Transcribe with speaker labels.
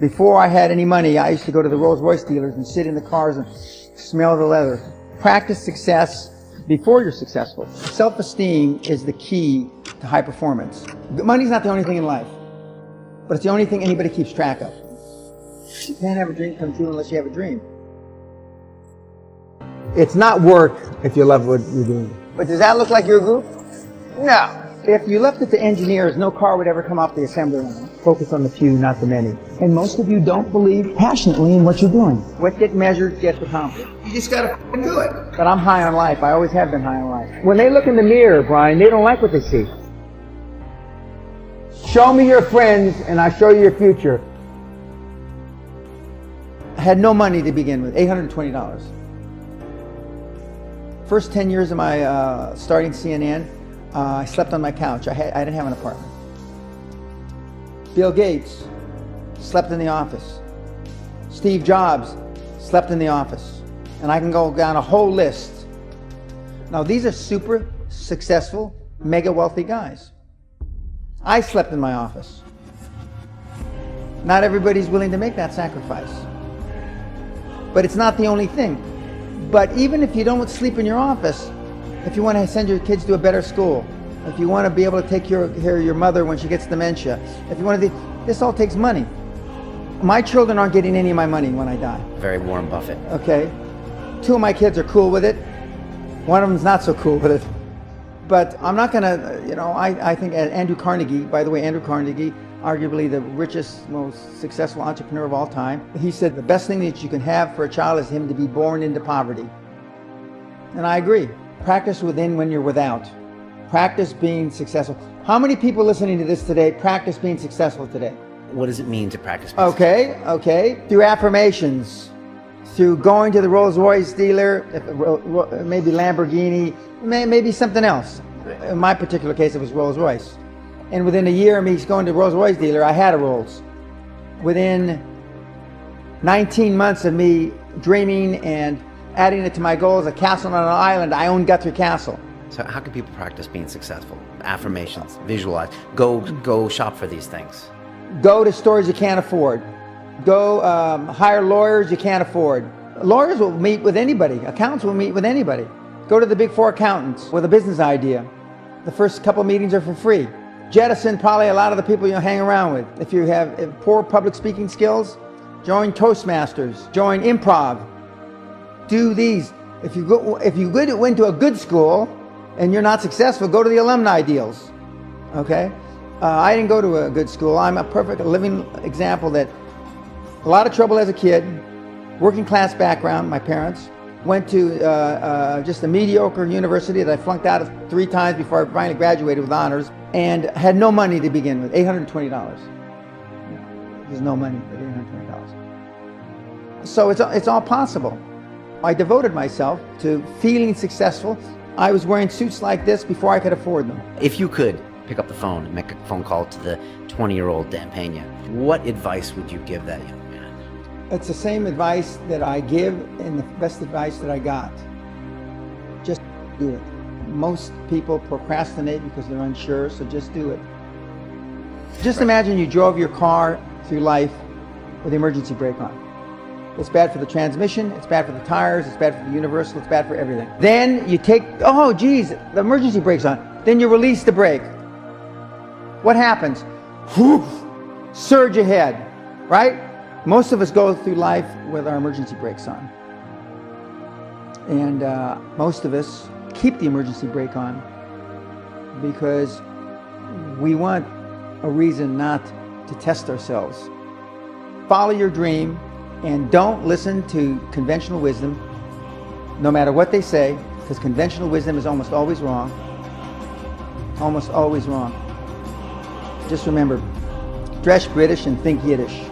Speaker 1: Before I had any money, I used to go to the Rolls-Royce dealers and sit in the cars and smell the leather. Practice success before you're successful. Self-esteem is the key to high performance. Money's not the only thing in life, but it's the only thing anybody keeps track of. You can't have a dream come true unless you have a dream. It's not work if you love what you're doing. But does that look like your group? No. If you left it to engineers, no car would ever come off the assembly line. Focus on the few, not the many. And most of you don't believe passionately in what you're doing. What gets measured gets accomplished. You just gotta do it. But I'm high on life. I always have been high on life. When they look in the mirror, Brian, they don't like what they see. Show me your friends and I'll show you your future. I had no money to begin with, $820. First 10 years of my starting CNN, I slept on my couch. I didn't have an apartment. Bill Gates slept in the office. Steve Jobs slept in the office. And I can go down a whole list. Now these are super successful, mega wealthy guys. I slept in my office. Not everybody's willing to make that sacrifice. But it's not the only thing. But even if you don't sleep in your office, if you want to send your kids to a better school, if you want to be able to take care of your mother when she gets dementia, if you want to, this all takes money. My children aren't getting any of my money when I die.
Speaker 2: Very Warren Buffett.
Speaker 1: Okay. 2 of my kids are cool with it. One of them's not so cool with it. But I'm not going to, I think Andrew Carnegie, by the way, Andrew Carnegie, arguably the richest, most successful entrepreneur of all time, he said the best thing that you can have for a child is him to be born into poverty. And I agree. Practice within when you're without. Practice being successful. How many people listening to this today practice being successful today?
Speaker 2: What does it mean to practice being successful?
Speaker 1: Okay. Through affirmations, through going to the Rolls-Royce dealer, maybe Lamborghini, maybe something else. In my particular case, it was Rolls-Royce. And within a year of me going to the Rolls-Royce dealer, I had a Rolls. Within 19 months of me dreaming and adding it to my goals, a castle on an island, I own Guthrie Castle.
Speaker 2: So how can people practice being successful? Affirmations, visualize, go shop for these things.
Speaker 1: Go to stores you can't afford. Go hire lawyers you can't afford. Lawyers will meet with anybody. Accountants will meet with anybody. Go to the big 4 accountants with a business idea. The first couple meetings are for free. Jettison probably a lot of the people you hang around with. If you have poor public speaking skills, join Toastmasters, join improv. Do these. If you went to a good school and you're not successful, go to the alumni deals. Okay? I didn't go to a good school. I'm a perfect living example that a lot of trouble as a kid, working class background, my parents, went to just a mediocre university that I flunked out of 3 times before I finally graduated with honors, and had no money to begin with, $820. There's no money but $820. So it's all possible. I devoted myself to feeling successful. I was wearing suits like this before I could afford them.
Speaker 2: If you could pick up the phone and make a phone call to the 20-year-old Dan Pena, what advice would you give that young man?
Speaker 1: It's the same advice that I give and the best advice that I got. Just do it. Most people procrastinate because they're unsure, so just do it. Just imagine you drove your car through life with the emergency brake on. It's bad for the transmission, it's bad for the tires, it's bad for the universal, it's bad for everything. Then you take, oh geez, the emergency brake's on. Then you release the brake. What happens? Whew, surge ahead, right? Most of us go through life with our emergency brakes on. And most of us keep the emergency brake on because we want a reason not to test ourselves. Follow your dream and don't listen to conventional wisdom, no matter what they say, because conventional wisdom is almost always wrong. Almost always wrong. Just remember, dress British and think Yiddish.